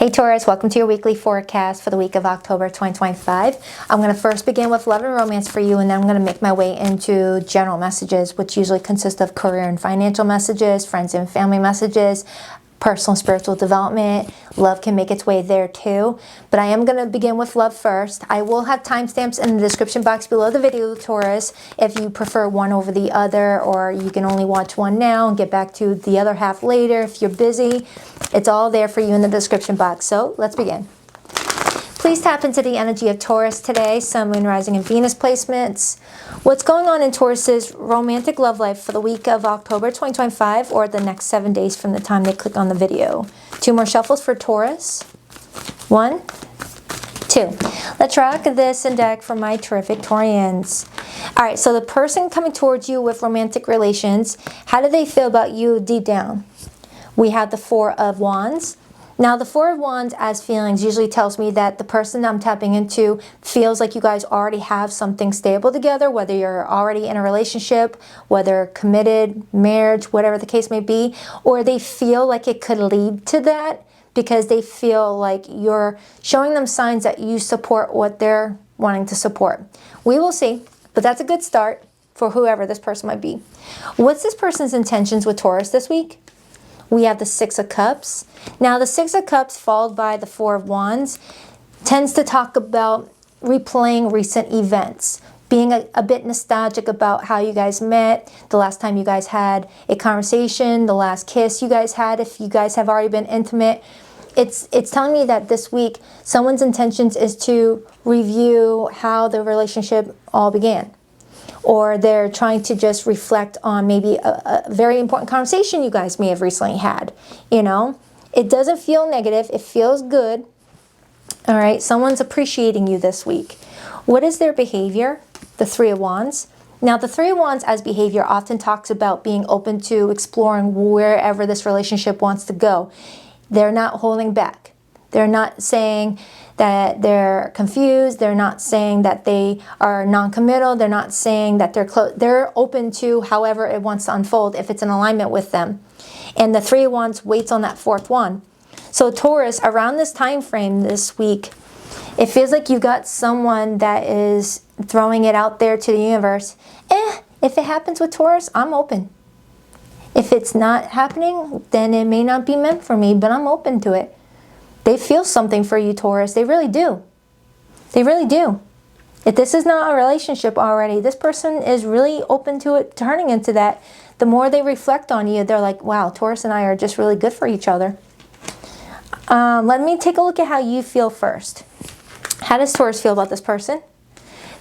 Hey Taurus, welcome to your weekly forecast for the week of October 2025. I'm going to first begin with love and romance for you, and then I'm going to make my way into general messages, which usually consist of career and financial messages, friends and family messages, personal and spiritual development. Love can make its way there too, but I am going to begin with love first. I will have timestamps in the description box below the video, Taurus, if you prefer one over the other, or you can only watch one now and get back to the other half later if you're busy. It's all there for you in the description box. So let's begin. Please tap into the energy of Taurus today, Sun, Moon, Rising, and Venus placements. What's going on in Taurus's romantic love life for the week of October 2025 or the next 7 days from the time they click on the video? 2 more shuffles for Taurus. 1, 2. Let's rock this and deck for my terrific Taurians. All right, so the person coming towards you with romantic relations, how do they feel about you deep down? We have the 4 of Wands. Now, the 4 of Wands as feelings usually tells me that the person I'm tapping into feels like you guys already have something stable together, whether you're already in a relationship, whether committed, marriage, whatever the case may be, or they feel like it could lead to that because they feel like you're showing them signs that you support what they're wanting to support. We will see, but that's a good start for whoever this person might be. What's this person's intentions with Taurus this week? We have the 6 of Cups. Now, the 6 of Cups followed by the 4 of Wands tends to talk about replaying recent events, being a bit nostalgic about how you guys met, the last time you guys had a conversation, the last kiss you guys had, if you guys have already been intimate. It's telling me that this week, someone's intentions is to review how the relationship all began. Or they're trying to just reflect on maybe a very important conversation you guys may have recently had. You know, it doesn't feel negative. It feels good. All right, someone's appreciating you this week. What is their behavior? The 3 of Wands. Now, the 3 of Wands as behavior often talks about being open to exploring wherever this relationship wants to go. They're not holding back. They're not saying that they're confused. They're not saying that they are non-committal. They're not saying that they're close. They're open to however it wants to unfold if it's in alignment with them. And the 3 of Wands waits on that 4th one. So Taurus, around this time frame this week, it feels like you got someone that is throwing it out there to the universe. If it happens with Taurus, I'm open. If it's not happening, then it may not be meant for me, but I'm open to it. They feel something for you, Taurus. They really do. They really do. If this is not a relationship already, this person is really open to it turning into that. The more they reflect on you, they're like, wow, Taurus and I are just really good for each other. Let me take a look at how you feel first. How does Taurus feel about this person?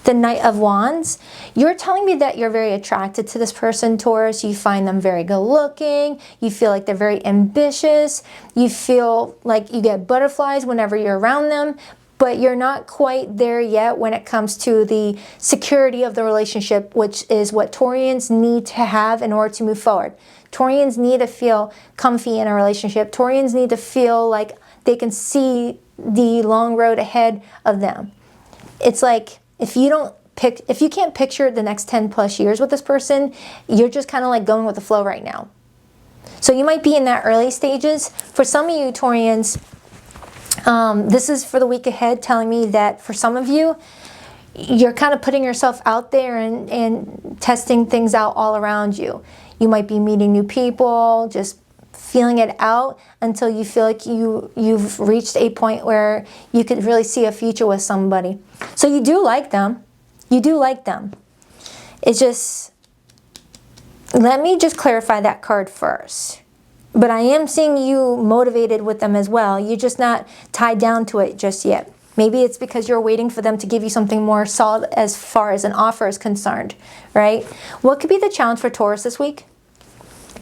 The Knight of Wands. You're telling me that you're very attracted to this person, Taurus. You find them very good looking. You feel like they're very ambitious. You feel like you get butterflies whenever you're around them, but you're not quite there yet when it comes to the security of the relationship, which is what Taurians need to have in order to move forward. Taurians need to feel comfy in a relationship. Taurians need to feel like they can see the long road ahead of them. It's like, if you can't picture the next 10 plus years with this person, you're just kind of like going with the flow right now. So you might be in that early stages. For some of you Taurians, this is for the week ahead, telling me that for some of you, you're kind of putting yourself out there and testing things out all around you. You might be meeting new people, just feeling it out until you feel like you've reached a point where you could really see a future with somebody. So you do like them. You do like them. It's just, let me just clarify that card first. But I am seeing you motivated with them as well. You're just not tied down to it just yet. Maybe it's because you're waiting for them to give you something more solid as far as an offer is concerned, right? What could be the challenge for Taurus this week?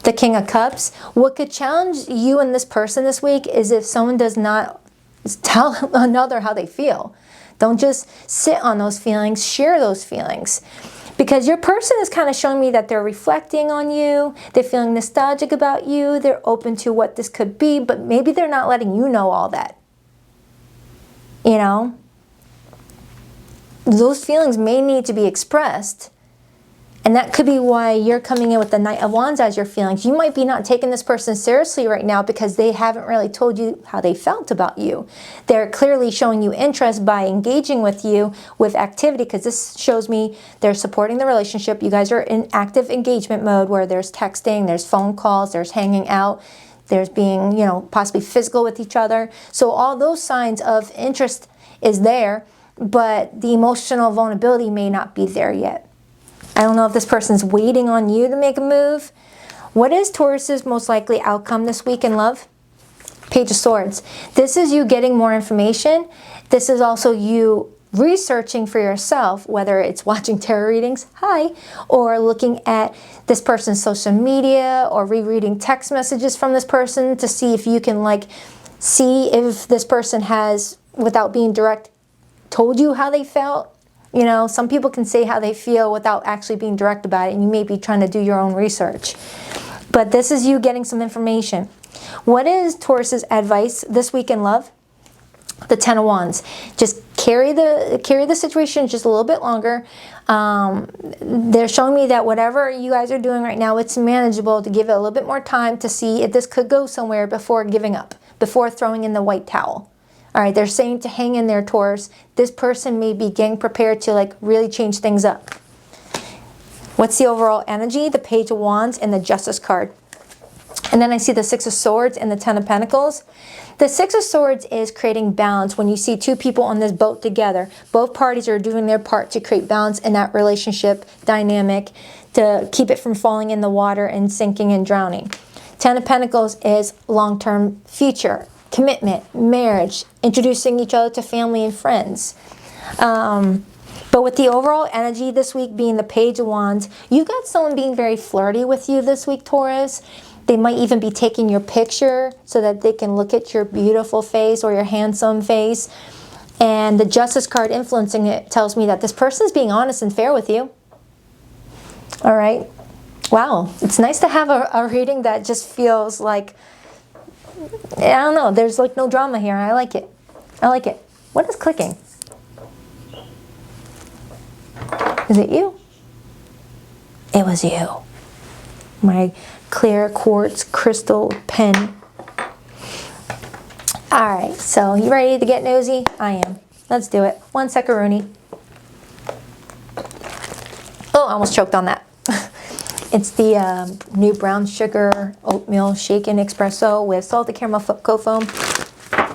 The King of Cups. What could challenge you and this person this week is if someone does not tell another how they feel. Don't just sit on those feelings, share those feelings. Because your person is kind of showing me that they're reflecting on you, they're feeling nostalgic about you, they're open to what this could be, but maybe they're not letting you know all that. You know? Those feelings may need to be expressed. And that could be why you're coming in with the Knight of Wands as your feelings. You might be not taking this person seriously right now because they haven't really told you how they felt about you. They're clearly showing you interest by engaging with you with activity, because this shows me they're supporting the relationship. You guys are in active engagement mode where there's texting, there's phone calls, there's hanging out, there's being, you know, possibly physical with each other. So all those signs of interest is there, but the emotional vulnerability may not be there yet. I don't know if this person's waiting on you to make a move. What is Taurus's most likely outcome this week in love? Page of Swords. This is you getting more information. This is also you researching for yourself, whether it's watching tarot readings, or looking at this person's social media or rereading text messages from this person to see if you can like see if this person has, without being direct, told you how they felt. You know, some people can say how they feel without actually being direct about it, and you may be trying to do your own research. But this is you getting some information. What is Taurus's advice this week in love? The Ten of Wands. Just carry the situation just a little bit longer. They're showing me that whatever you guys are doing right now, it's manageable, to give it a little bit more time to see if this could go somewhere before giving up, before throwing in the white towel. All right, they're saying to hang in there, Taurus. This person may be getting prepared to like really change things up. What's the overall energy? The Page of Wands and the Justice card. And then I see the Six of Swords and the Ten of Pentacles. The Six of Swords is creating balance. When you see two people on this boat together, both parties are doing their part to create balance in that relationship dynamic, to keep it from falling in the water and sinking and drowning. Ten of Pentacles is long-term future, commitment, marriage, introducing each other to family and friends. But with the overall energy this week being the Page of Wands, you got someone being very flirty with you this week, Taurus. They might even be taking your picture so that they can look at your beautiful face or your handsome face. And the Justice card influencing it tells me that this person is being honest and fair with you. All right. Wow. It's nice to have a reading that just feels like, I don't know, there's like no drama here. I like it. I like it. What is clicking? Is it you? It was you. My clear quartz crystal pen. Alright, so you ready to get nosy? I am. Let's do it. 1 second, Rooney. Oh, I almost choked on that. It's the new brown sugar oatmeal shaken espresso with salted caramel cocoa foam.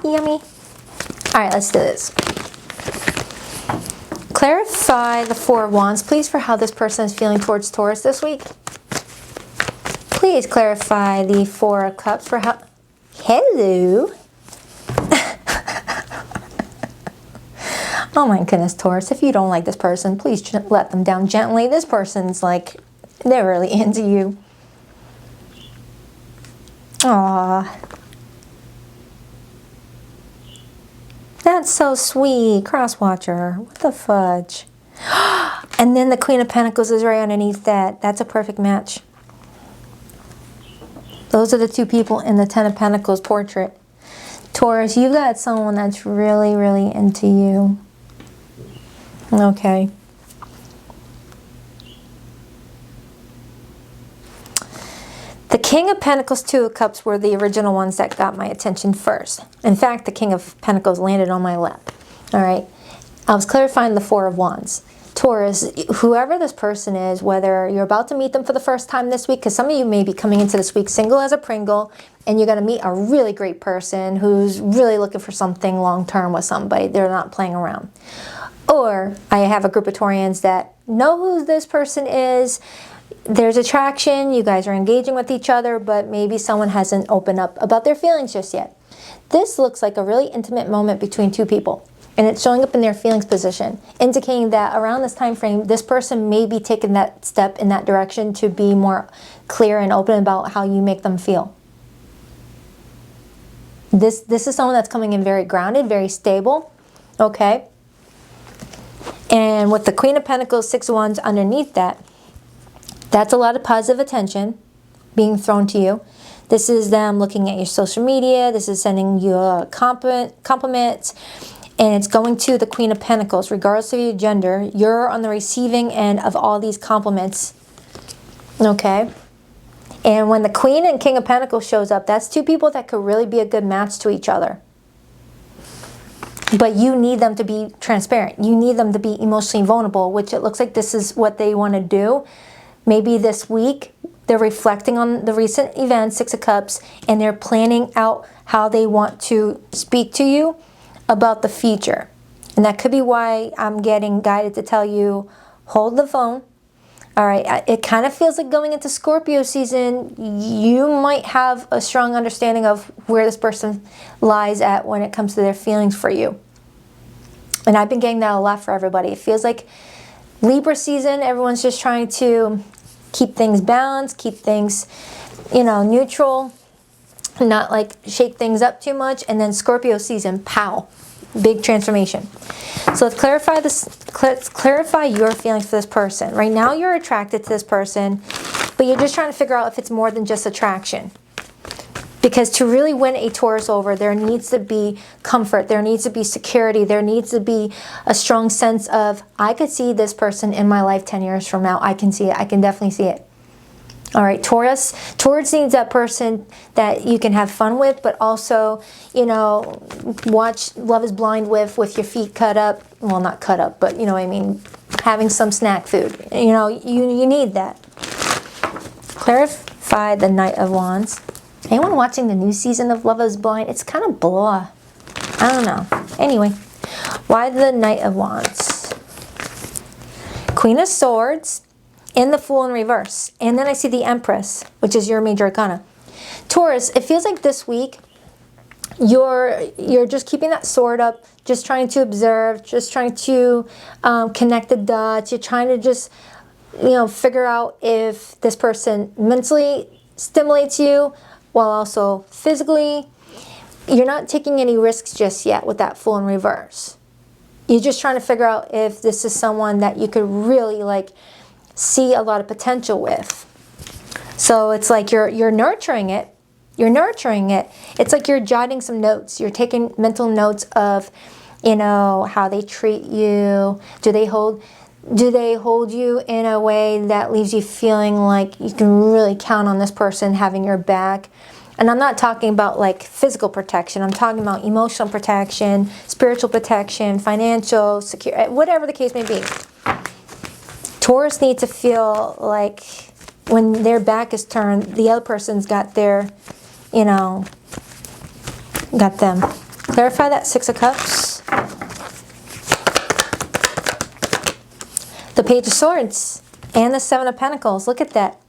Yummy. Alright, let's do this. Clarify the Four of Wands, please, for how this person is feeling towards Taurus this week. Please clarify the Four of Cups for how... Hello. Oh my goodness, Taurus. If you don't like this person, please let them down gently. This person's like, they're really into you. Aww. That's so sweet. Crosswatcher. What the fudge? And then the Queen of Pentacles is right underneath that. That's a perfect match. Those are the two people in the Ten of Pentacles portrait. Taurus, you got someone that's really, really into you. Okay. The King of Pentacles, Two of Cups were the original ones that got my attention first. In fact, the King of Pentacles landed on my lap. All right. I was clarifying the Four of Wands. Taurus, whoever this person is, whether you're about to meet them for the first time this week, because some of you may be coming into this week single as a Pringle, and you're going to meet a really great person who's really looking for something long-term with somebody. They're not playing around. Or I have a group of Taurians that know who this person is. There's attraction, you guys are engaging with each other, but maybe someone hasn't opened up about their feelings just yet. This looks like a really intimate moment between two people, and it's showing up in their feelings position, indicating that around this time frame, this person may be taking that step in that direction to be more clear and open about how you make them feel. This is someone that's coming in very grounded, very stable, okay? And with the Queen of Pentacles, Six of Wands underneath that, that's a lot of positive attention being thrown to you. This is them looking at your social media. This is sending you a compliments. And it's going to the Queen of Pentacles. Regardless of your gender, you're on the receiving end of all these compliments Okay. And when the Queen and King of Pentacles shows up, that's two people that could really be a good match to each other. But you need them to be transparent. You need them to be emotionally vulnerable, which it looks like this is what they want to do. Maybe this week they're reflecting on the recent events, Six of Cups, and they're planning out how they want to speak to you about the future. And that could be why I'm getting guided to tell you, hold the phone. All right, it kind of feels like going into Scorpio season, you might have a strong understanding of where this person lies at when it comes to their feelings for you. And I've been getting that a lot for everybody. It feels like Libra season, everyone's just trying to keep things balanced, keep things, neutral, not like shake things up too much. And then Scorpio season, pow, big transformation. So let's clarify this. Let's clarify your feelings for this person. Right now you're attracted to this person, but you're just trying to figure out if it's more than just attraction. Because to really win a Taurus over, there needs to be comfort, there needs to be security, there needs to be a strong sense of, I could see this person in my life 10 years from now. I can see it. I can definitely see it. All right, Taurus needs that person that you can have fun with, but also, watch Love is Blind with your feet cut up. Well, not cut up, but you know what I mean, having some snack food. You need that. Clarify the Knight of Wands. Anyone watching the new season of Love is Blind? It's kind of blah. I don't know. Anyway, why the Knight of Wands? Queen of Swords. And the Fool in reverse. And then I see the Empress, which is your major arcana. Taurus, it feels like this week you're just keeping that sword up, just trying to observe, just trying to connect the dots. You're trying to just, figure out if this person mentally stimulates you while also physically. You're not taking any risks just yet with that Fool in reverse. You're just trying to figure out if this is someone that you could really see a lot of potential with. So it's like you're nurturing it. You're nurturing it. It's like you're jotting some notes. You're taking mental notes of, how they treat you. Do they hold you in a way that leaves you feeling like you can really count on this person having your back? And I'm not talking about physical protection. I'm talking about emotional protection, spiritual protection, financial, security, whatever the case may be. Taurus needs to feel like when their back is turned, the other person's got their, got them. Clarify that Six of Cups. The Page of Swords and the Seven of Pentacles. Look at that.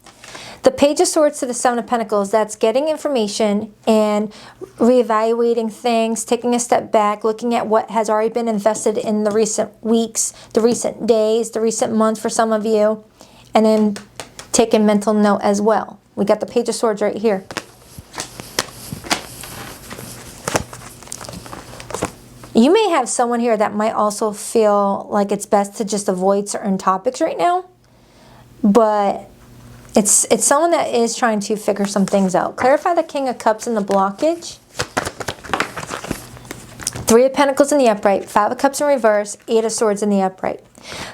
The Page of Swords to the Seven of Pentacles, that's getting information and reevaluating things, taking a step back, looking at what has already been invested in the recent weeks, the recent days, the recent months for some of you, and then taking mental note as well. We got the Page of Swords right here. You may have someone here that might also feel like it's best to just avoid certain topics right now, but it's someone that is trying to figure some things out. Clarify the King of Cups in the blockage. Three of Pentacles in the upright. Five of Cups in reverse. Eight of Swords in the upright.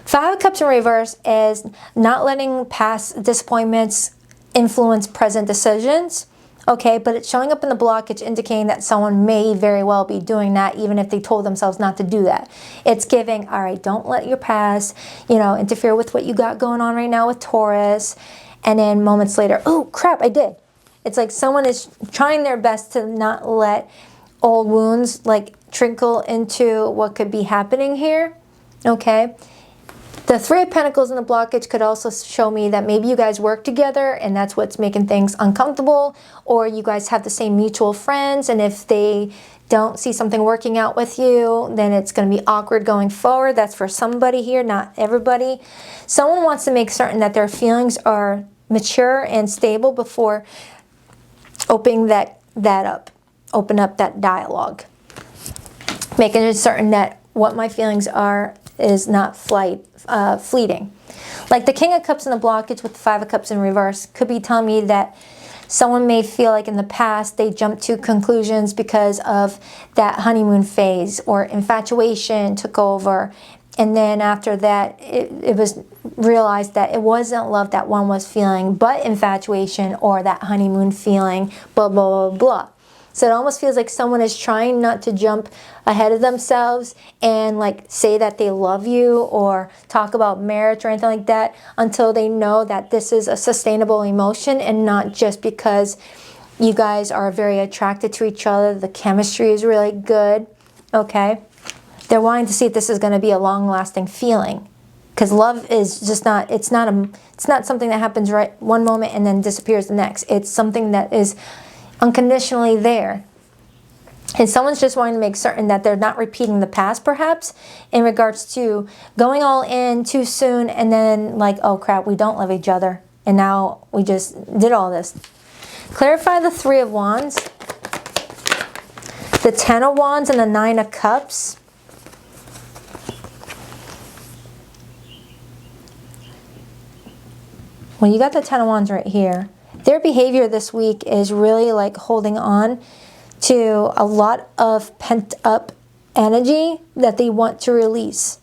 Five of Cups in reverse is not letting past disappointments influence present decisions. Okay, but it's showing up in the blockage indicating that someone may very well be doing that even if they told themselves not to do that. It's giving, all right, don't let your past, interfere with what you got going on right now with Taurus. And then moments later, oh crap, I did. It's like someone is trying their best to not let old wounds trickle into what could be happening here. Okay. The Three of Pentacles in the blockage could also show me that maybe you guys work together and that's what's making things uncomfortable, or you guys have the same mutual friends, and if they don't see something working out with you, then it's going to be awkward going forward. That's for somebody here, not everybody. Someone wants to make certain that their feelings are mature and stable before opening that up. Open up that dialogue. Making certain that what my feelings are is not fleeting. Like the King of Cups in the blockage with the Five of Cups in reverse could be telling me that someone may feel like in the past they jumped to conclusions because of that honeymoon phase, or infatuation took over And then after that, it was realized that it wasn't love that one was feeling, but infatuation or that honeymoon feeling, blah, blah, blah, blah. So it almost feels like someone is trying not to jump ahead of themselves and like say that they love you or talk about marriage or anything like that until they know that this is a sustainable emotion and not just because you guys are very attracted to each other. The chemistry is really good, okay? They're wanting to see if this is going to be a long-lasting feeling, because love is just not. It's not something that happens right one moment and then disappears the next. It's something that is unconditionally there. And someone's just wanting to make certain that they're not repeating the past, perhaps, in regards to going all in too soon and then like, oh crap, we don't love each other, and now we just did all this. Clarify the Three of Wands, the Ten of Wands, and the Nine of Cups. Well, you got the Ten of Wands right here. Their behavior this week is really like holding on to a lot of pent up energy that they want to release.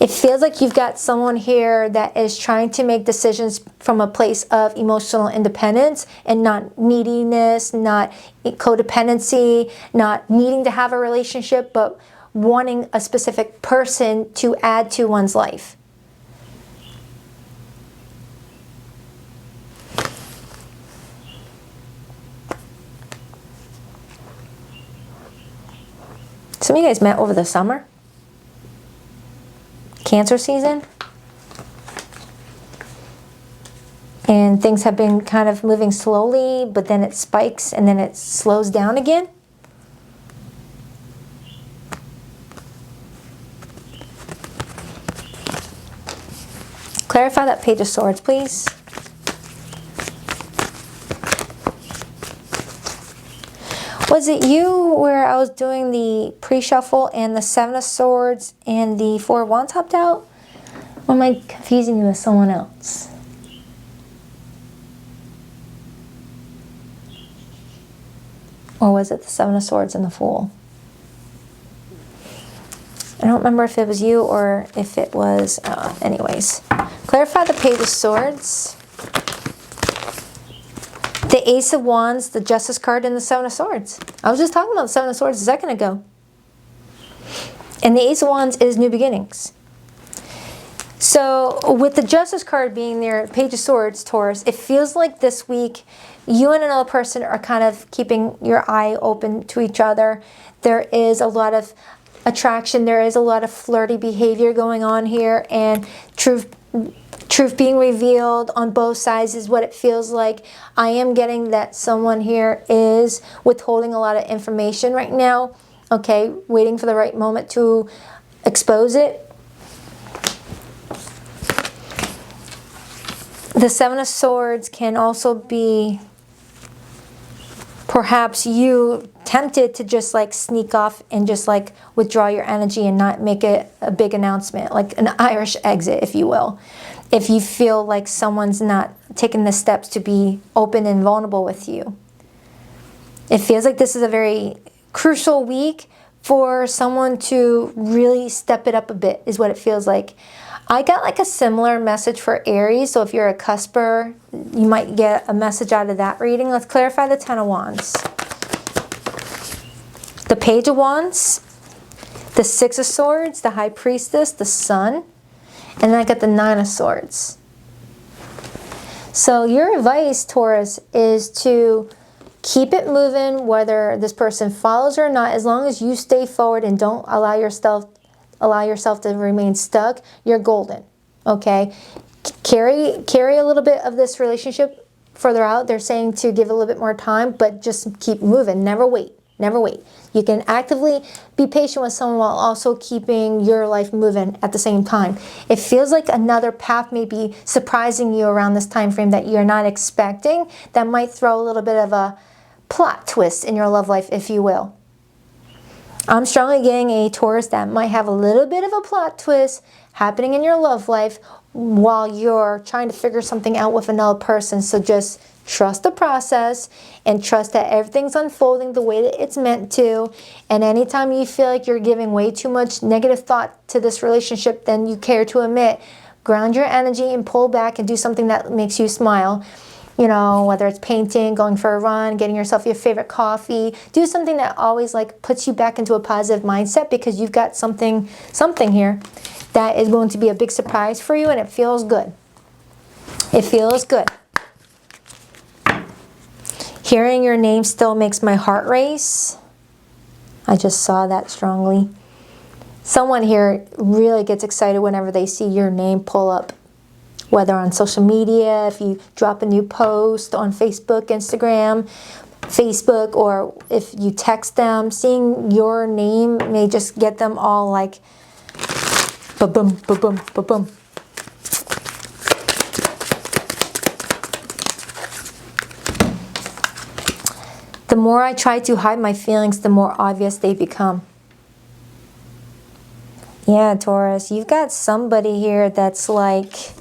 It feels like you've got someone here that is trying to make decisions from a place of emotional independence and not neediness, not codependency, not needing to have a relationship, but wanting a specific person to add to one's life. Some of you guys met over the summer. Cancer season. And things have been kind of moving slowly, but then it spikes and then it slows down again. Clarify that Page of Swords, please. Was it you where I was doing the pre-shuffle and the Seven of Swords and the Four of Wands hopped out? Or am I confusing you with someone else? Or was it the Seven of Swords and the Fool? I don't remember if it was you or if it was... anyways. Clarify the Page of Swords. The Ace of Wands, the Justice card, and the Seven of Swords. I was just talking about the Seven of Swords a second ago. And the Ace of Wands is new beginnings. So with the Justice card being there, Page of Swords, Taurus, it feels like this week you and another person are kind of keeping your eye open to each other. There is a lot of attraction. There is a lot of flirty behavior going on here, and truth being revealed on both sides is what it feels like. I am getting that someone here is withholding a lot of information right now. Okay, waiting for the right moment to expose it. The Seven of Swords can also be perhaps you tempted to just like sneak off and just like withdraw your energy and not make it a big announcement, like an Irish exit, if you will. If you feel like someone's not taking the steps to be open and vulnerable with you. It feels like this is a very crucial week for someone to really step it up a bit, is what it feels like. I got like a similar message for Aries, so if you're a cusper, you might get a message out of that reading. Let's clarify the Ten of Wands. The Page of Wands, the Six of Swords, the High Priestess, the Sun, and then I got the Nine of Swords. So your advice, Taurus, is to keep it moving, whether this person follows or not. As long as you stay forward and don't allow yourself to remain stuck, you're golden. Okay? Carry a little bit of this relationship further out. They're saying to give it a little bit more time, but just keep moving. Never wait. Never wait. You can actively be patient with someone while also keeping your life moving at the same time. It feels like another path may be surprising you around this time frame that you're not expecting, that might throw a little bit of a plot twist in your love life, if you will. I'm strongly getting a Taurus that might have a little bit of a plot twist happening in your love life while you're trying to figure something out with another person. So just trust the process and trust that everything's unfolding the way that it's meant to. And anytime you feel like you're giving way too much negative thought to this relationship than you care to admit, ground your energy and pull back and do something that makes you smile. You know, whether it's painting, going for a run, getting yourself your favorite coffee. Do something that always like puts you back into a positive mindset, because you've got something here that is going to be a big surprise for you, and it feels good. It feels good. Hearing your name still makes my heart race. I just saw that strongly. Someone here really gets excited whenever they see your name pull up. Whether on social media, if you drop a new post on Facebook, Instagram, or if you text them, seeing your name may just get them all like, ba-boom, ba-boom, ba-boom. The more I try to hide my feelings, the more obvious they become. Yeah, Taurus, you've got somebody here that's like,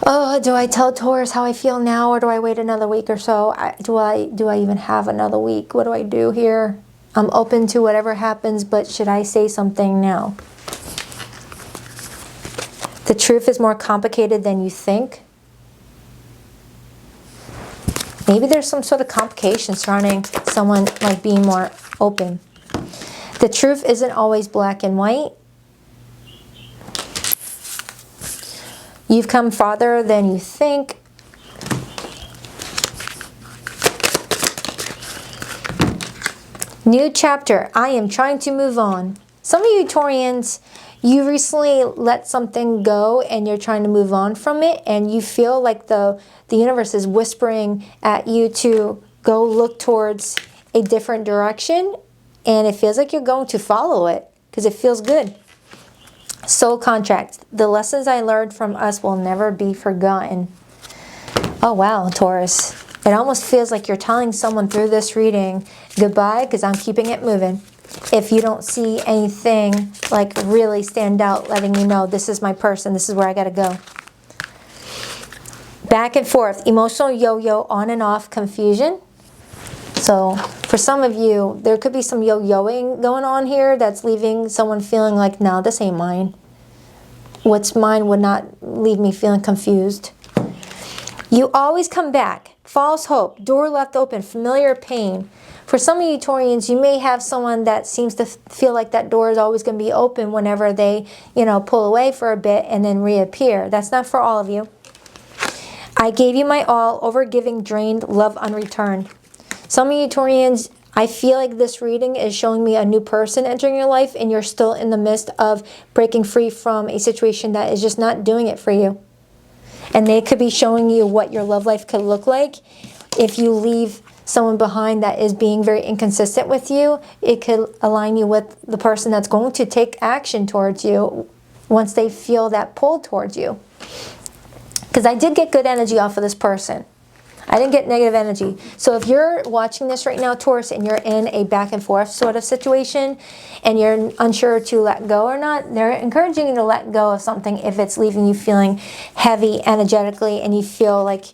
oh, do I tell Taurus how I feel now, or do I wait another week or so? Do I even have another week? What do I do here? I'm open to whatever happens, but should I say something now? The truth is more complicated than you think. Maybe there's some sort of complication surrounding someone like being more open. The truth isn't always black and white. You've come farther than you think. New chapter. I am trying to move on. Some of you Taurians, you recently let something go and you're trying to move on from it, and you feel like the universe is whispering at you to go look towards a different direction, and it feels like you're going to follow it because it feels good. Soul contract. The lessons I learned from us will never be forgotten. Oh wow, Taurus. It almost feels like you're telling someone through this reading goodbye, because I'm keeping it moving. If you don't see anything like really stand out, letting you know this is my person, this is where I gotta go. Back and forth, emotional yo-yo, on and off, confusion. So for some of you, there could be some yo-yoing going on here that's leaving someone feeling like, no, this ain't mine. What's mine would not leave me feeling confused. You always come back. False hope, door left open, familiar pain. For some of you Taurians, you may have someone that seems to feel like that door is always going to be open whenever they, pull away for a bit and then reappear. That's not for all of you. I gave you my all, overgiving, drained, love unreturned. Some of you Taurians, I feel like this reading is showing me a new person entering your life, and you're still in the midst of breaking free from a situation that is just not doing it for you. And they could be showing you what your love life could look like if you leave someone behind that is being very inconsistent with you. It could align you with the person that's going to take action towards you once they feel that pull towards you. Because I did get good energy off of this person. I didn't get negative energy. So if you're watching this right now, Taurus, and you're in a back and forth sort of situation and you're unsure to let go or not, they're encouraging you to let go of something if it's leaving you feeling heavy energetically and you feel like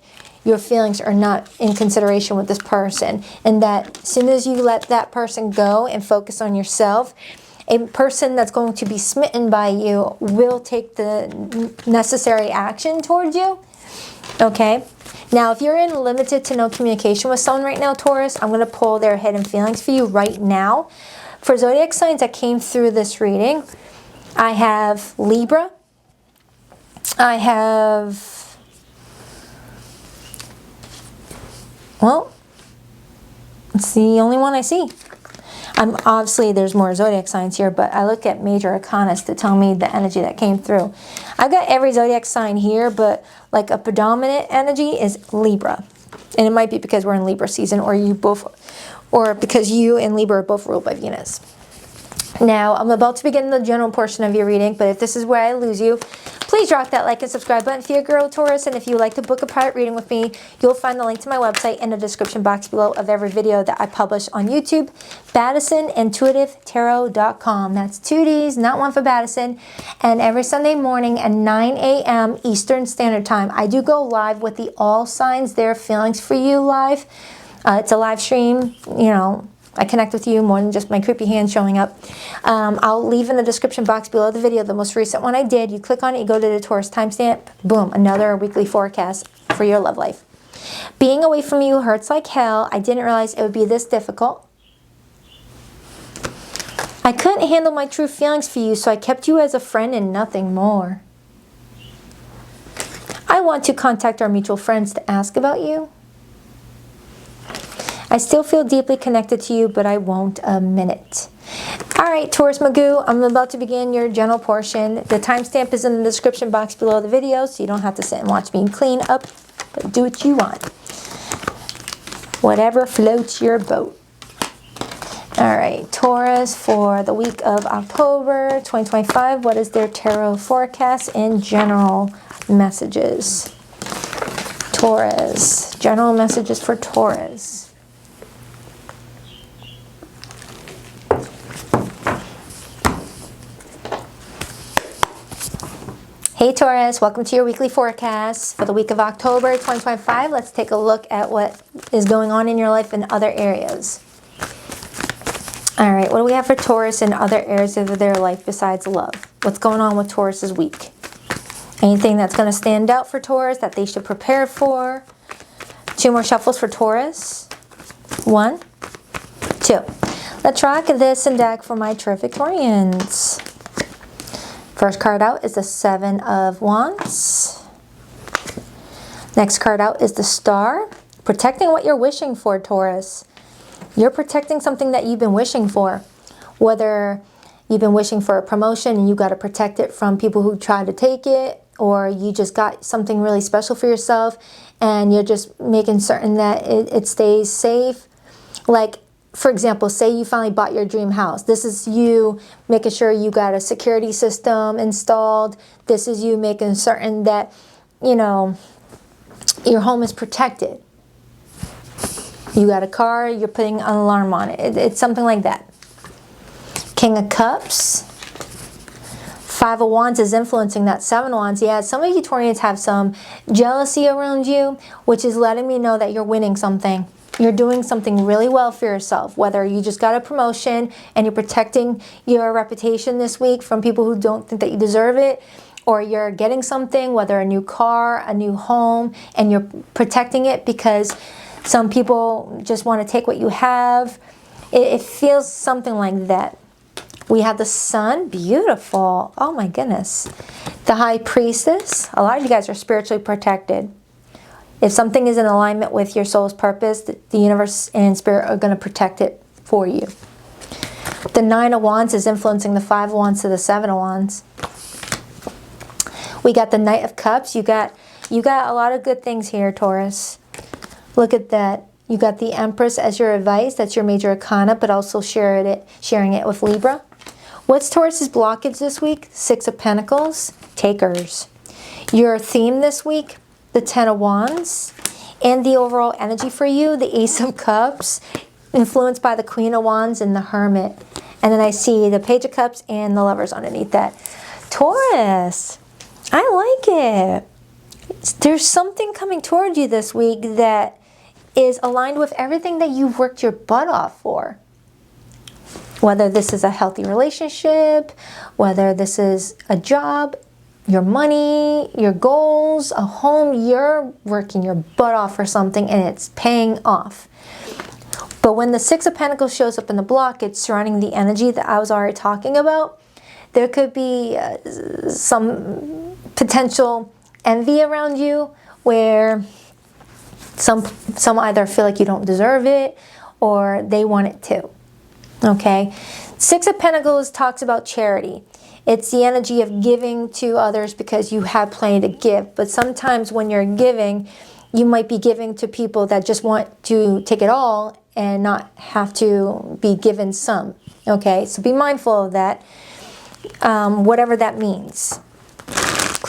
your feelings are not in consideration with this person. And that as soon as you let that person go and focus on yourself, a person that's going to be smitten by you will take the necessary action towards you. Okay? Now, if you're in limited to no communication with someone right now, Taurus, I'm going to pull their hidden feelings for you right now. For zodiac signs that came through this reading, I have Libra. I have, well, it's the only one I see. Obviously, there's more zodiac signs here, but I look at major arcanas to tell me the energy that came through. I've got every zodiac sign here, but like a predominant energy is Libra. And it might be because we're in Libra season, or because you and Libra are both ruled by Venus. Now, I'm about to begin the general portion of your reading, but if this is where I lose you, Please drop that like and subscribe button if you're a girl, Taurus, and if you would like to book a private reading with me, you'll find the link to my website in the description box below of every video that I publish on YouTube. BaddisonIntuitiveTarot.com. That's 2 D's, not one for Baddison. And every Sunday morning at 9 a.m. Eastern Standard Time, I do go live with the All Signs Their Feelings for You live. It's a live stream, you know. I connect with you more than just my creepy hand showing up. I'll leave in the description box below the video the most recent one I did. You click on it, you go to the Taurus timestamp, boom, another weekly forecast for your love life. Being away from you hurts like hell. I didn't realize it would be this difficult. I couldn't handle my true feelings for you, so I kept you as a friend and nothing more. I want to contact our mutual friends to ask about you. I still feel deeply connected to you, but I won't admit it. All right, Taurus Magoo, I'm about to begin your general portion. The timestamp is in the description box below the video, so you don't have to sit and watch me clean up, but do what you want. Whatever floats your boat. All right, Taurus, for the week of October 2025, what is their tarot forecast and general messages? Taurus, general messages for Taurus. Hey Taurus, welcome to your weekly forecast for the week of October 2025. Let's take a look at what is going on in your life in other areas. All right, what do we have for Taurus in other areas of their life besides love? What's going on with Taurus's week? Anything that's going to stand out for Taurus that they should prepare for? 2 more shuffles for Taurus. 1, 2. Let's rock this and deck for my terrific Taurians. First card out is the 7 of Wands. Next card out is the Star. Protecting what you're wishing for, Taurus. You're protecting something that you've been wishing for. Whether you've been wishing for a promotion and you got to protect it from people who try to take it, or you just got something really special for yourself and you're just making certain that it stays safe. Like, for example, say you finally bought your dream house. This is you making sure you got a security system installed. This is you making certain that, you know, your home is protected. You got a car, you're putting an alarm on it. It's something like that. King of Cups. 5 of Wands is influencing that 7 of Wands. Yeah, some of you Taurians have some jealousy around you, which is letting me know that you're winning something. You're doing something really well for yourself, whether you just got a promotion and you're protecting your reputation this week from people who don't think that you deserve it, or you're getting something, whether a new car, a new home, and you're protecting it because some people just want to take what you have. It feels something like that. We have the Sun, beautiful. Oh my goodness. The High Priestess, a lot of you guys are spiritually protected. If something is in alignment with your soul's purpose, the universe and spirit are going to protect it for you. The 9 of Wands is influencing the 5 of Wands to the 7 of Wands. We got the Knight of Cups. You got a lot of good things here, Taurus. Look at that. You got the Empress as your advice. That's your major arcana, but also sharing it with Libra. What's Taurus's blockage this week? 6 of Pentacles. Takers. Your theme this week? The 10 of Wands, and the overall energy for you, the Ace of Cups, influenced by the Queen of Wands and the Hermit. And then I see the Page of Cups and the Lovers underneath that. Taurus, I like it. There's something coming toward you this week that is aligned with everything that you've worked your butt off for. Whether this is a healthy relationship, whether this is a job, your money, your goals, a home, you're working your butt off for something and it's paying off. But when the 6 of Pentacles shows up in the block, it's surrounding the energy that I was already talking about. There could be some potential envy around you where some either feel like you don't deserve it or they want it too. Okay? 6 of Pentacles talks about charity. It's the energy of giving to others because you have plenty to give. But sometimes when you're giving, you might be giving to people that just want to take it all and not have to be given some. Okay, so be mindful of that, whatever that means.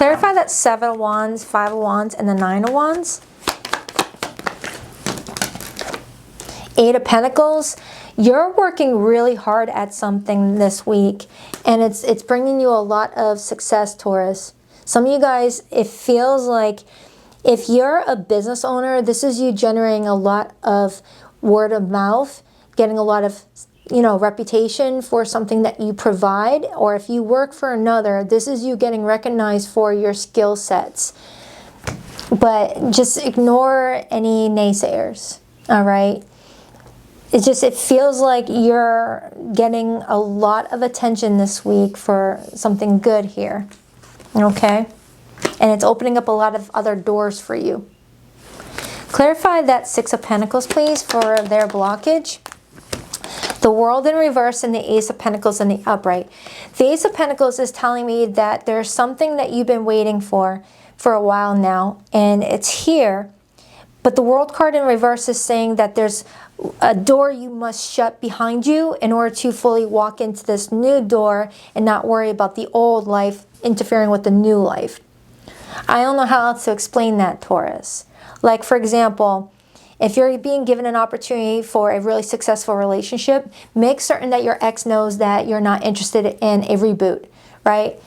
Clarify that 7 of Wands, 5 of Wands, and the 9 of Wands. 8 of Pentacles. You're working really hard at something this week, and it's bringing you a lot of success, Taurus. Some of you guys, it feels like if you're a business owner, this is you generating a lot of word of mouth, getting a lot of, you know, reputation for something that you provide. Or if you work for another, this is you getting recognized for your skill sets. But just ignore any naysayers, all right? It feels like you're getting a lot of attention this week for something good here, okay? And it's opening up a lot of other doors for you. Clarify that 6 of Pentacles, please, for their blockage. The World in reverse and the Ace of Pentacles in the upright. The Ace of Pentacles is telling me that there's something that you've been waiting for a while now, and it's here. But the World card in reverse is saying that there's a door you must shut behind you in order to fully walk into this new door and not worry about the old life interfering with the new life. I don't know how else to explain that, Taurus. Like, for example, if you're being given an opportunity for a really successful relationship, make certain that your ex knows that you're not interested in a reboot, right?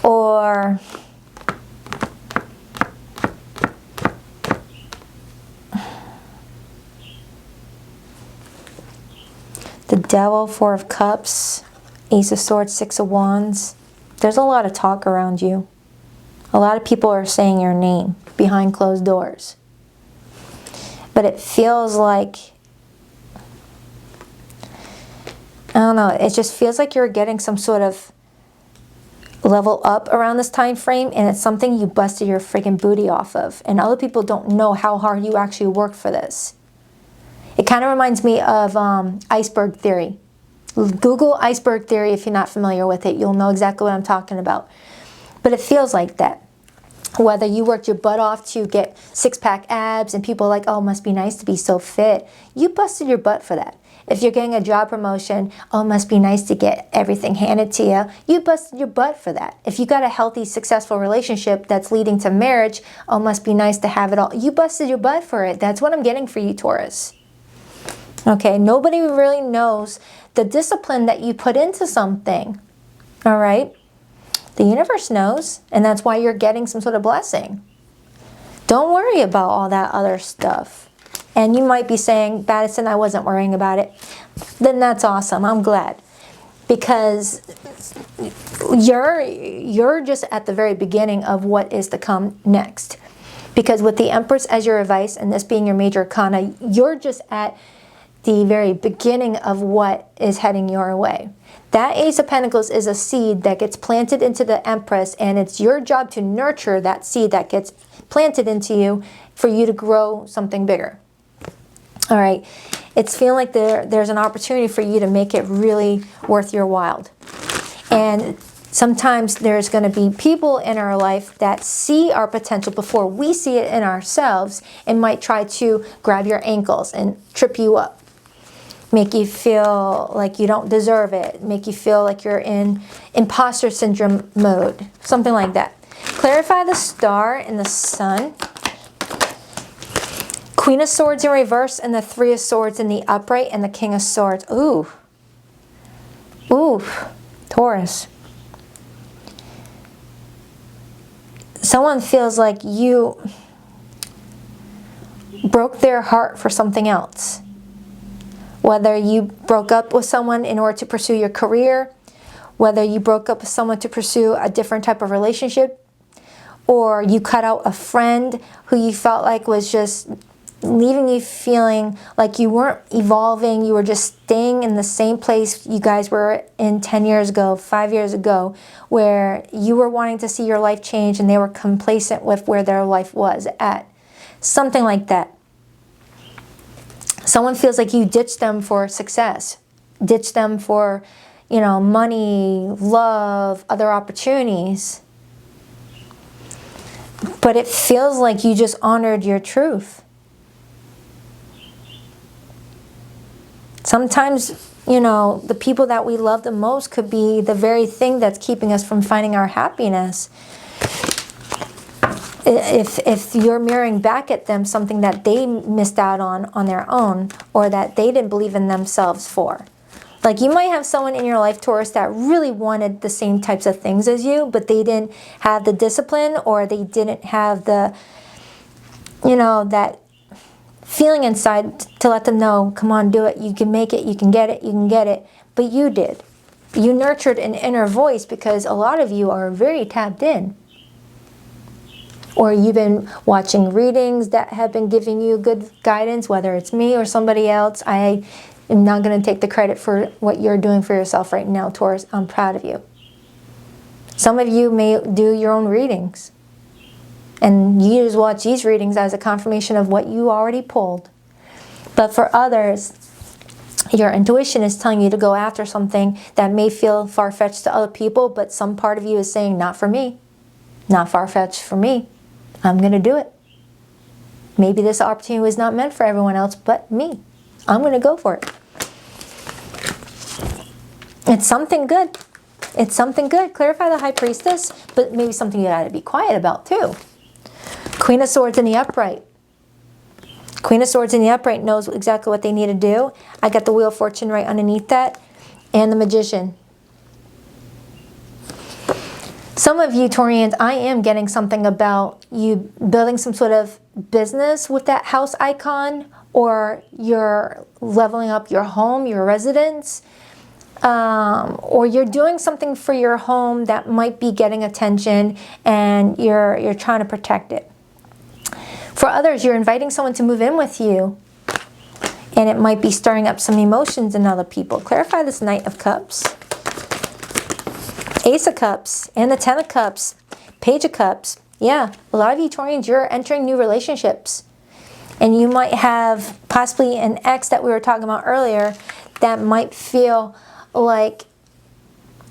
Or the Devil, 4 of Cups, Ace of Swords, 6 of Wands. There's a lot of talk around you. A lot of people are saying your name behind closed doors. But it feels like, I don't know, it just feels like you're getting some sort of level up around this time frame, and it's something you busted your freaking booty off of. And other people don't know how hard you actually worked for this. It kind of reminds me of iceberg theory. Google iceberg theory if you're not familiar with it. You'll know exactly what I'm talking about. But it feels like that. Whether you worked your butt off to get six-pack abs and people are like, oh, it must be nice to be so fit. You busted your butt for that. If you're getting a job promotion, oh, it must be nice to get everything handed to you. You busted your butt for that. If you got a healthy, successful relationship that's leading to marriage, oh, it must be nice to have it all. You busted your butt for it. That's what I'm getting for you, Taurus. Okay, nobody really knows the discipline that you put into something, all right? The universe knows, and that's why you're getting some sort of blessing. Don't worry about all that other stuff. And you might be saying, Baddison, I wasn't worrying about it. Then that's awesome. I'm glad. Because you're just at the very beginning of what is to come next. Because with the Empress as your advice, and this being your major arcana, you're just at the very beginning of what is heading your way. That Ace of Pentacles is a seed that gets planted into the Empress, and it's your job to nurture that seed that gets planted into you for you to grow something bigger. All right, it's feeling like there's an opportunity for you to make it really worth your while. And sometimes there's going to be people in our life that see our potential before we see it in ourselves and might try to grab your ankles and trip you up. Make you feel like you don't deserve it. Make you feel like you're in imposter syndrome mode. Something like that. Clarify the Star and the Sun. Queen of Swords in reverse and the 3 of Swords in the upright and the King of Swords. Ooh. Ooh. Taurus. Someone feels like you broke their heart for something else. Whether you broke up with someone in order to pursue your career, whether you broke up with someone to pursue a different type of relationship, or you cut out a friend who you felt like was just leaving you feeling like you weren't evolving, you were just staying in the same place you guys were in 10 years ago, 5 years ago, where you were wanting to see your life change and they were complacent with where their life was at. Something like that. Someone feels like you ditched them for success, ditched them for, you know, money, love, other opportunities. But it feels like you just honored your truth. Sometimes, you know, the people that we love the most could be the very thing that's keeping us from finding our happiness. if you're mirroring back at them something that they missed out on their own, or that they didn't believe in themselves for. Like, you might have someone in your life, Taurus, that really wanted the same types of things as you, but they didn't have the discipline, or they didn't have the, you know, that feeling inside to let them know, come on, do it, you can make it, you can get it, you can get it. But you did. You nurtured an inner voice, because a lot of you are very tapped in. Or you've been watching readings that have been giving you good guidance, whether it's me or somebody else. I am not going to take the credit for what you're doing for yourself right now, Taurus. I'm proud of you. Some of you may do your own readings, and you just watch these readings as a confirmation of what you already pulled. But for others, your intuition is telling you to go after something that may feel far-fetched to other people, but some part of you is saying, not for me. Not far-fetched for me. I'm going to do it. Maybe this opportunity was not meant for everyone else but me. I'm going to go for it. It's something good. It's something good. Clarify the High Priestess, but maybe something you got to be quiet about too. Queen of Swords in the upright. Queen of Swords in the upright knows exactly what they need to do. I got the Wheel of Fortune right underneath that, and the Magician. Some of you Taurians, I am getting something about you building some sort of business with that house icon, or you're leveling up your home, your residence, or you're doing something for your home that might be getting attention, and you're trying to protect it. For others, you're inviting someone to move in with you, and it might be stirring up some emotions in other people. Clarify this Knight of Cups. Ace of Cups and the Ten of Cups, Page of Cups. Yeah, a lot of you Taurians, you're entering new relationships. And you might have possibly an ex that we were talking about earlier that might feel like,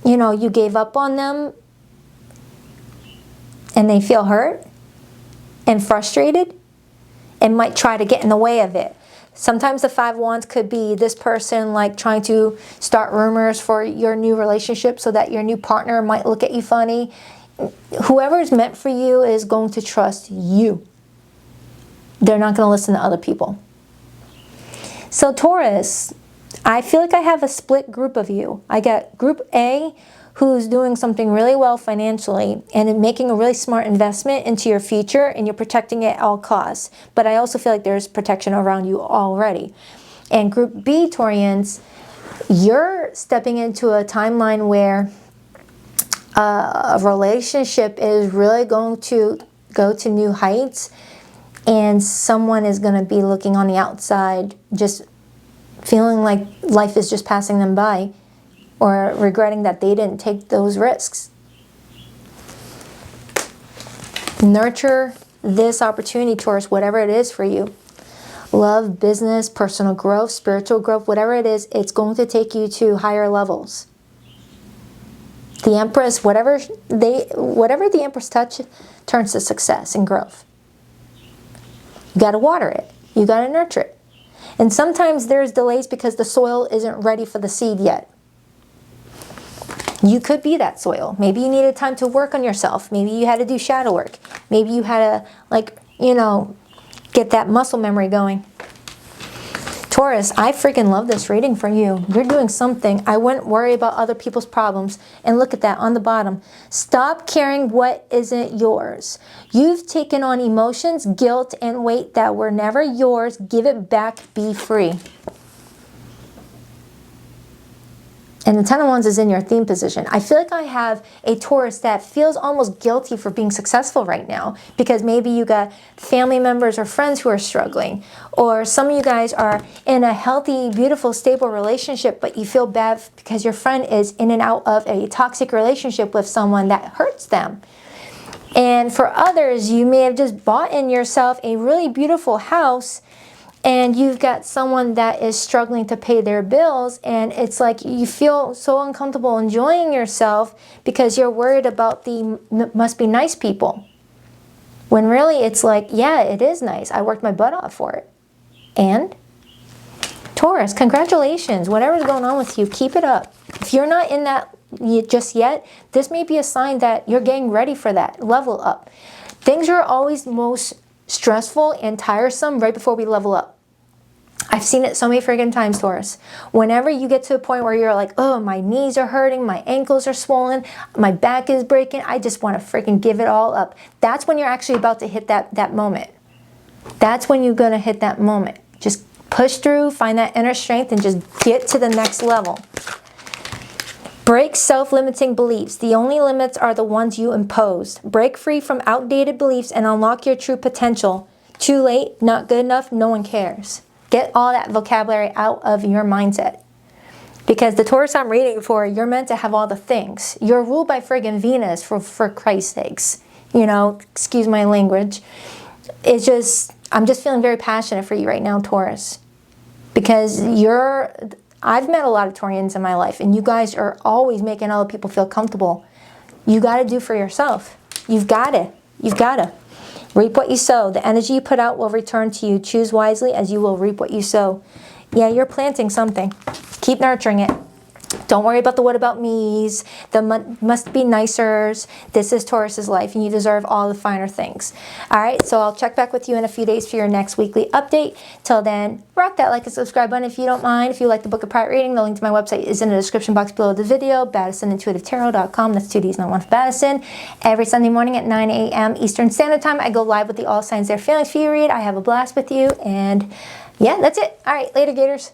you know, you gave up on them, and they feel hurt and frustrated and might try to get in the way of it. Sometimes the Five of Wands could be this person like trying to start rumors for your new relationship so that your new partner might look at you funny. Whoever is meant for you is going to trust you. They're not going to listen to other people. So Taurus, I feel like I have a split group of you. I got group A, who's doing something really well financially and making a really smart investment into your future, and you're protecting it at all costs. But I also feel like there's protection around you already. And group B Taurians, you're stepping into a timeline where a relationship is really going to go to new heights, and someone is going to be looking on the outside, just feeling like life is just passing them by, or regretting that they didn't take those risks. Nurture this opportunity, Taurus, whatever it is for you. Love, business, personal growth, spiritual growth, whatever it is, it's going to take you to higher levels. The Empress, whatever the Empress touch turns to success and growth. You got to water it. You got to nurture it. And sometimes there's delays because the soil isn't ready for the seed yet. You could be that soil. Maybe you needed time to work on yourself. Maybe you had to do shadow work. Maybe you had to, get that muscle memory going. Taurus, I freaking love this reading for you. You're doing something. I wouldn't worry about other people's problems. And look at that on the bottom. Stop carrying what isn't yours. You've taken on emotions, guilt, and weight that were never yours. Give it back. Be free. And the Ten of Wands is in your theme position. I feel like I have a Taurus that feels almost guilty for being successful right now, because maybe you got family members or friends who are struggling, or some of you guys are in a healthy, beautiful, stable relationship, but you feel bad because your friend is in and out of a toxic relationship with someone that hurts them. And for others, you may have just bought in yourself a really beautiful house, and you've got someone that is struggling to pay their bills, and it's like you feel so uncomfortable enjoying yourself because you're worried about the must be nice people. When really it's like, yeah, it is nice. I worked my butt off for it. And Taurus, congratulations. Whatever's going on with you, keep it up. If you're not in that just yet, this may be a sign that you're getting ready for that level up. Things are always most stressful and tiresome right before we level up. I've seen it so many friggin' times, Taurus. Whenever you get to a point where you're like, oh, my knees are hurting, my ankles are swollen, my back is breaking, I just want to freaking give it all up. That's when you're actually about to hit that moment. That's when you're going to hit that moment. Just push through, find that inner strength, and just get to the next level. Break self-limiting beliefs. The only limits are the ones you imposed. Break free from outdated beliefs and unlock your true potential. Too late, not good enough, no one cares. Get all that vocabulary out of your mindset. Because the Taurus I'm reading for, you're meant to have all the things. You're ruled by friggin' Venus, for Christ's sakes. You know, excuse my language. It's just, I'm just feeling very passionate for you right now, Taurus. Because I've met a lot of Taurians in my life, and you guys are always making other people feel comfortable. You got to do for yourself. You've got to. You've got to. Reap what you sow. The energy you put out will return to you. Choose wisely, as you will reap what you sow. Yeah, you're planting something. Keep nurturing it. Don't worry about the what about me's, the must be nicers. This is Taurus's life, and you deserve all the finer things. All right, so I'll check back with you in a few days for your next weekly update. Till then, rock that like and subscribe button if you don't mind. If you like the book of private reading, the link to my website is in the description box below the video, BaddisonIntuitiveTarot.com. That's 2 D's, not 1 for Baddison. Every Sunday morning at 9 a.m. Eastern Standard Time, I go live with the All Signs Their Feelings for you read. I have a blast with you, and yeah, that's it. All right, later, Gators.